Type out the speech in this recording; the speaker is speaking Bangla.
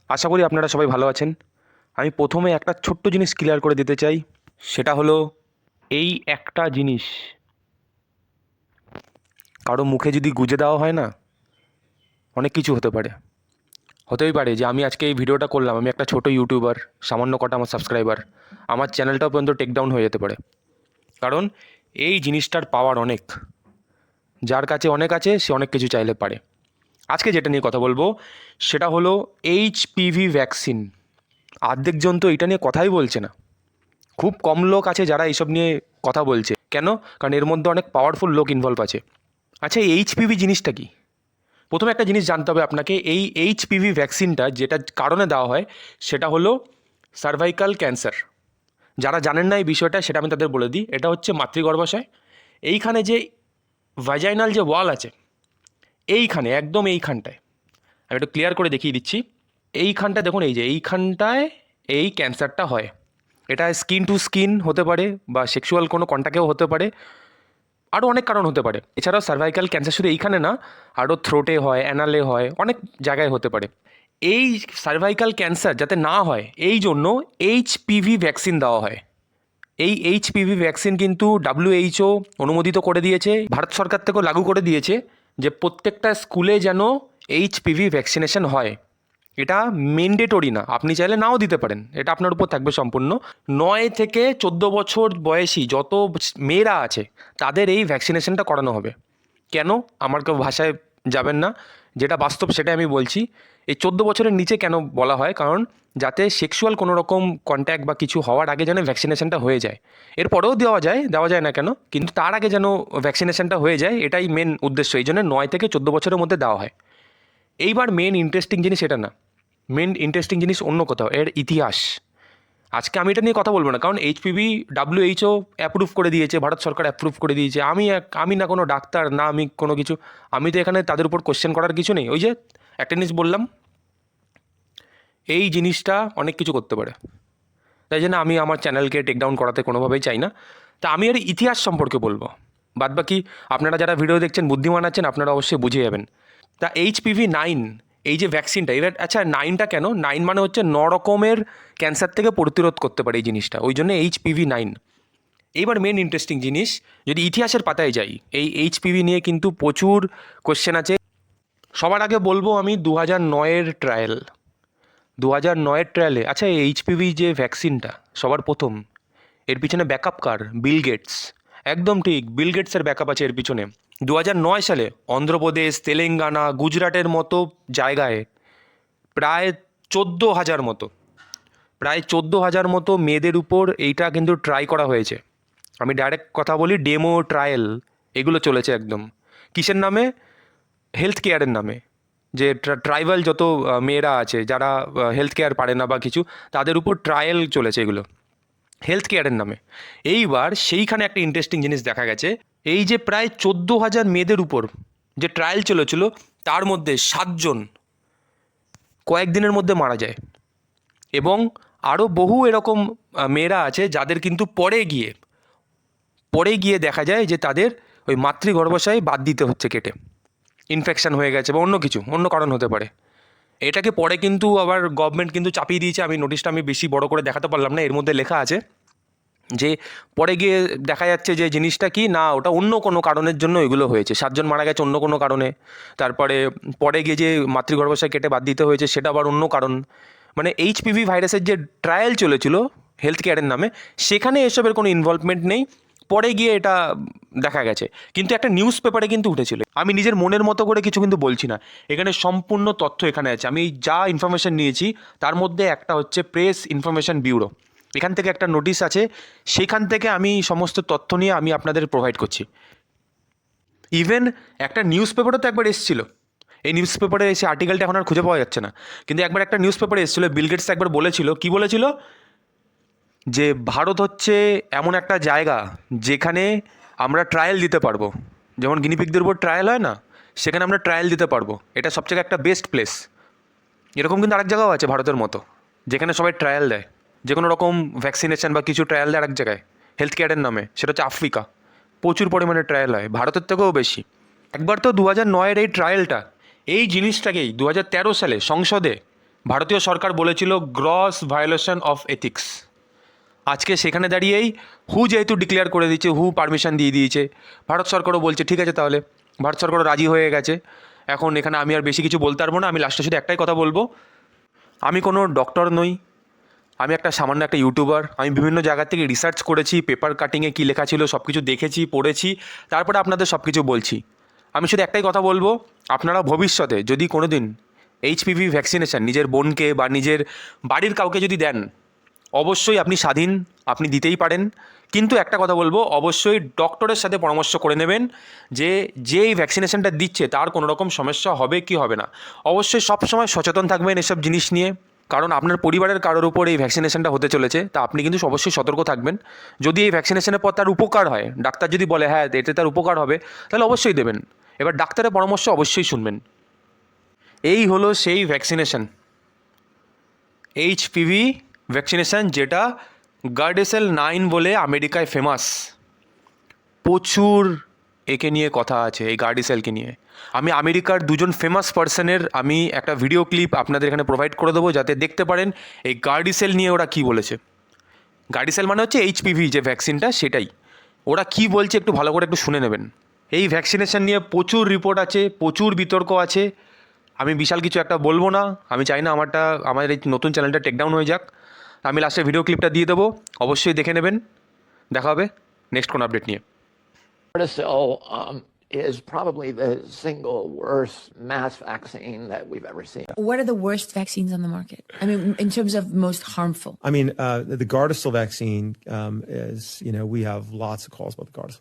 আশা করি আপনারা সবাই ভালো আছেন। আমি প্রথমে একটা ছোট্ট জিনিস ক্লিয়ার করে দিতে চাই, সেটা হলো এই একটা জিনিস কারো মুখে যদি গুজে দেওয়া হয় না, অনেক কিছু হতে পারে। হতেই পারে যে আমি আজকে এই ভিডিওটা করলাম, আমি একটা ছোটো ইউটিউবার, সামান্য কটা আমার সাবস্ক্রাইবার, আমার চ্যানেলটাও পর্যন্ত টেকডাউন হয়ে যেতে পারে। কারণ এই জিনিসটার পাওয়ার অনেক, যার কাছে অনেক আছে সে অনেক কিছু চাইলে পারে। আজকে যেটা নিয়ে কথা বলবো সেটা হলো এইচপিভি ভ্যাকসিন। অর্ধেক জন তো এটা নিয়ে কথাই বলছে না। খুব কম লোক আছে যারা এইসব নিয়ে কথা বলছে। কেন? কারণ এর মধ্যে অনেক পাওয়ারফুল লোক ইনভলভ আছে। আচ্ছা, এই এইচপিভি জিনিসটা কি? প্রথমে একটা জিনিস জানতে হবে আপনাকে। এই এইচপিভি ভ্যাকসিনটা যেটা কারণে দেওয়া হয় সেটা হলো সার্ভাইকাল ক্যান্সার। যারা জানেন না এই বিষয়টা, সেটা আমি তাদের বলে দিই। এটা হচ্ছে মাতৃগর্ভাশয়। এইখানে যে ভাজাইনাল যে ওয়াল আছে, এইখানে একদম এইখানটায়, আমি একটু ক্লিয়ার করে দেখিয়ে দিচ্ছি। এইখানটায় দেখুন, এই যে এইখানটায় এই ক্যান্সারটা হয়। এটা স্কিন টু স্কিন হতে পারে বা সেক্সুয়াল কোনো কন্ট্যাক্টেও হতে পারে, আরও অনেক কারণ হতে পারে। এছাড়াও সার্ভাইকাল ক্যান্সার শুধু এইখানে না, আরও থ্রোটে হয়, অ্যানালে হয়, অনেক জায়গায় হতে পারে। এই সার্ভাইকাল ক্যান্সার যাতে না হয় এই জন্য এইচপিভি ভ্যাকসিন দেওয়া হয়। এই এইচপিভি ভ্যাকসিন কিন্তু WHO অনুমোদিত করে দিয়েছে, ভারত সরকার থেকেও লাগু করে দিয়েছে যে প্রত্যেকটা স্কুলে যেন এইচপিভি ভ্যাকসিনেশন হয়। এটা ম্যান্ডেটরি না, আপনি চাইলে নাও দিতে পারেন, এটা আপনার উপর থাকবে সম্পূর্ণ। 9 থেকে 14 বছর বয়সী যত মেয়েরা আছে তাদের এই ভ্যাকসিনেশনটা করানো হবে। কেন? আমার কেউ ভাষায় যাবেন না, যেটা বাস্তব সেটাই আমি বলছি। এই 14 বছরের নিচে কেন বলা হয়? কারণ যাতে সেক্সুয়াল কোনো রকম কন্ট্যাক্ট বা কিছু হওয়ার আগে যেন ভ্যাকসিনেশনটা হয়ে যায়। এরপরেও দেওয়া যায় না কেন, কিন্তু তার আগে যেন ভ্যাকসিনেশনটা হয়ে যায়, এটাই মেন উদ্দেশ্য। এই জন্য 9 থেকে 14 বছরের মধ্যে দেওয়া হয়। এইবার মেন ইন্টারেস্টিং জিনিস এটা না, মেন ইন্টারেস্টিং জিনিস অন্য কোথাও, এর ইতিহাস। আজকে আমি এটা নিয়ে কথা বলবো না, কারণ এইচপিভি WHO অ্যাপ্রুভ করে দিয়েছে, ভারত সরকার অ্যাপ্রুভ করে দিয়েছে। আমি না কোনো ডাক্তার, না আমি কোনো কিছু, আমি তো এখানে তাদের উপর কোশ্চেন করার কিছু নেই। ওই যে একটা জিনিস বললাম, এই জিনিসটা অনেক কিছু করতে পারে, তাই জন্য আমি আমার চ্যানেলকে টেকডাউন করাতে কোনোভাবেই চাই না। তা আমি এর ইতিহাস সম্পর্কে বলবো, বাদবাকি আপনারা যারা ভিডিও দেখছেন বুদ্ধিমান আছেন, আপনারা অবশ্যই বুঝে যাবেন। তা HPV-9 এই যে ভ্যাকসিনটা, এবার আচ্ছা 9টা কেন? 9 মানে হচ্ছে 9 রকমের ক্যান্সার থেকে প্রতিরোধ করতে পারে এই জিনিসটা, ওই জন্য HPV-9। এইবার মেন ইন্টারেস্টিং জিনিস, যদি ইতিহাসের পাতায় যাই, এই HPV নিয়ে কিন্তু প্রচুর কোশ্চেন আছে। সবার আগে বলবো আমি 2009-এর ট্রায়াল। 2009-এর ট্রায়ালে, আচ্ছা এই HPV যে ভ্যাকসিনটা সবার প্রথম, এর পিছনে ব্যাকআপ কার? Bill Gates. একদম ঠিক, বিল গেটসের ব্যাকআপ আছে এর পিছনে। 2009 সালে অন্ধ্রপ্রদেশ, তেলেঙ্গানা, গুজরাটের মতো জায়গায় প্রায় 14,000 মতো, প্রায় 14,000 মতো মেয়েদের উপর এইটা কিন্তু ট্রাই করা হয়েছে। আমি ডাইরেক্ট কথা বলি, ডেমো ট্রায়াল এগুলো চলেছে একদম। কিসের নামে? হেলথ কেয়ারের নামে। যে ট্রাইবাল যত মেয়েরা আছে যারা হেলথ কেয়ার পারে না বা কিছু, তাদের উপর ট্রায়াল চলেছে এগুলো হেলথ কেয়ারের নামে। এইবার সেইখানে একটা ইন্টারেস্টিং জিনিস দেখা গেছে, এই যে প্রায় 14,000 মেয়েদের উপর যে ট্রায়াল চলেছিল, তার মধ্যে 7 জন কয়েকদিনের মধ্যে মারা যায়। এবং আরও বহু এরকম মেয়েরা আছে যাদের কিন্তু পরে গিয়ে দেখা যায় যে তাদের ওই মাতৃগর্ভাশয় বাদ দিতে হচ্ছে কেটে, ইনফেকশন হয়ে গেছে বা অন্য কিছু, অন্য কারণ হতে পারে। এটাকে পরে কিন্তু আবার গভর্নমেন্ট কিন্তু চাপিয়ে দিয়েছে। আমি নোটিশটা আমি বেশি বড় করে দেখাতে পারলাম না, এর মধ্যে লেখা আছে যে পরে গিয়ে দেখা যাচ্ছে যে জিনিসটা কি না, ওটা অন্য কোনো কারণের জন্য এগুলো হয়েছে। 7 জন মারা গেছে অন্য কোনো কারণে, তারপরে পরে গিয়ে যে মাতৃগর্ভাশয় কেটে বাদ দিতে হয়েছে সেটা আবার অন্য কারণ। মানে HPV ভাইরাসের যে ট্রায়াল চলেছিল হেলথ কেয়ারের নামে, সেখানে এসবের কোনো ইনভলভমেন্ট নেই, পরে গিয়ে এটা দেখা গেছে। কিন্তু একটা নিউজ পেপারে কিন্তু উঠেছিল। আমি নিজের মনের মতো করে কিছু কিন্তু বলছি না, এখানে সম্পূর্ণ তথ্য এখানে আছে। আমি যা ইনফরমেশন নিয়েছি তার মধ্যে একটা হচ্ছে প্রেস ইনফরমেশন ব্যুরো, এখান থেকে একটা নোটিশ আছে, সেখান থেকে আমি সমস্ত তথ্য নিয়ে আমি আপনাদের প্রোভাইড করছি। ইভেন একটা নিউজ পেপারও তো একবার এসেছিলো, এই নিউজ পেপারে এসে আর্টিকেলটা এখন আর খুঁজে পাওয়া যাচ্ছে না, কিন্তু একবার একটা নিউজ পেপারে এসেছিলো, বিল গেটস একবার বলেছিল, কি বলেছিল, যে ভারত হচ্ছে এমন একটা জায়গা যেখানে আমরা ট্রায়াল দিতে পারবো, যেমন গিনিপিগদের উপর ট্রায়াল হয় না, সেখানে আমরা ট্রায়াল দিতে পারবো, এটা সবচেয়ে একটা বেস্ট প্লেস। এরকম কিন্তু আরেক জায়গাও আছে ভারতের মতো, যেখানে সবাই ট্রায়াল দেয়, যে কোনো রকম ভ্যাকসিনেশন বা কিছু ট্রায়াল দেয় আরেক জায়গায় হেলথ কেয়ারের নামে, সেটা হচ্ছে আফ্রিকা। প্রচুর পরিমাণে ট্রায়াল হয়, ভারতের থেকেও বেশি। একবার তো 2009-এর এই ট্রায়ালটা, এই জিনিসটাকেই 2013 সালে সংসদে ভারতীয় সরকার বলেছিল গ্রস ভায়োলেশন অফ এথিক্স। আজকে সেখানে দাঁড়িয়েই হু যেহেতু ডিক্লেয়ার করে দিচ্ছে, হু পারমিশন দিয়ে দিয়েছে, ভারত সরকারও বলছে ঠিক আছে তাহলে, ভারত সরকারও রাজি হয়ে গেছে। এখন এখানে আমি আর বেশি কিছু বলতে পারবো না, আমি লাস্টে শুধু একটাই কথা বলবো, আমি কোনো ডক্টর নই, আমি একটা সামান্য একটা ইউটিউবার। আমি বিভিন্ন জায়গা থেকে রিসার্চ করেছি, পেপার কাটিংয়ে কী লেখা ছিল সব কিছু দেখেছি, পড়েছি, তারপরে আপনাদের সব কিছু বলছি। আমি শুধু একটাই কথা বলবো, আপনারা ভবিষ্যতে যদি কোনো দিন এইচপিভি ভ্যাকসিনেশন নিজের বোনকে বা নিজের বাড়ির কাউকে যদি দেন, অবশ্যই আপনি স্বাধীন, আপনি দিতেই পারেন, কিন্তু একটা কথা বলবো, অবশ্যই ডক্টরের সাথে পরামর্শ করে নেবেন যে এই ভ্যাকসিনেশনটা দিচ্ছে তার কোনো রকম সমস্যা হবে কি হবে না। অবশ্যই সবসময় সচেতন থাকবেন এসব জিনিস নিয়ে, কারণ আপনার পরিবারের কারোর উপর এই ভ্যাকসিনেশনটা হতে চলেছে, তা আপনি কিন্তু অবশ্যই সতর্ক থাকবেন। যদি এই ভ্যাকসিনেশনের পর তার উপকার হয়, ডাক্তার যদি বলে হ্যাঁ এতে তার উপকার হবে, তাহলে অবশ্যই দেবেন। এবার ডাক্তারের পরামর্শ অবশ্যই শুনবেন। এই হলো সেই ভ্যাকসিনেশন, এইচপিভি ভ্যাকসিনেশন, যেটা গার্ডেসেল 9 বলে আমেরিকায় ফেমাস। প্রচুর একে নিয়ে কথা আছে, এই গার্ডিসেলকে নিয়ে। আমি আমেরিকার দুজন ফেমাস পার্সনের আমি একটা ভিডিও ক্লিপ আপনাদের এখানে প্রোভাইড করে দেবো, যাতে দেখতে পারেন এই গার্ডিসেল নিয়ে ওরা কী বলেছে। গার্ডিসেল মানে হচ্ছে এইচপিভি যে ভ্যাকসিনটা, সেটাই। ওরা কী বলছে একটু ভালো করে একটু শুনে নেবেন। এই ভ্যাকসিনেশন নিয়ে প্রচুর রিপোর্ট আছে, প্রচুর বিতর্ক আছে। আমি বিশাল কিছু একটা বলবো না, আমি চাই না আমার এই নতুন চ্যানেলটা টেকডাউন হয়ে যাক। আমি লাস্টে ভিডিও ক্লিপটা দিয়ে দেবো, অবশ্যই দেখে নেবেন। দেখা হবে নেক্সট কোনো আপডেট নিয়ে। Gardasil is probably the single worst mass vaccine that we've ever seen. What are the worst vaccines on the market? I mean, in terms of most harmful. I mean, the Gardasil vaccine is, we have lots of calls about the Gardasil.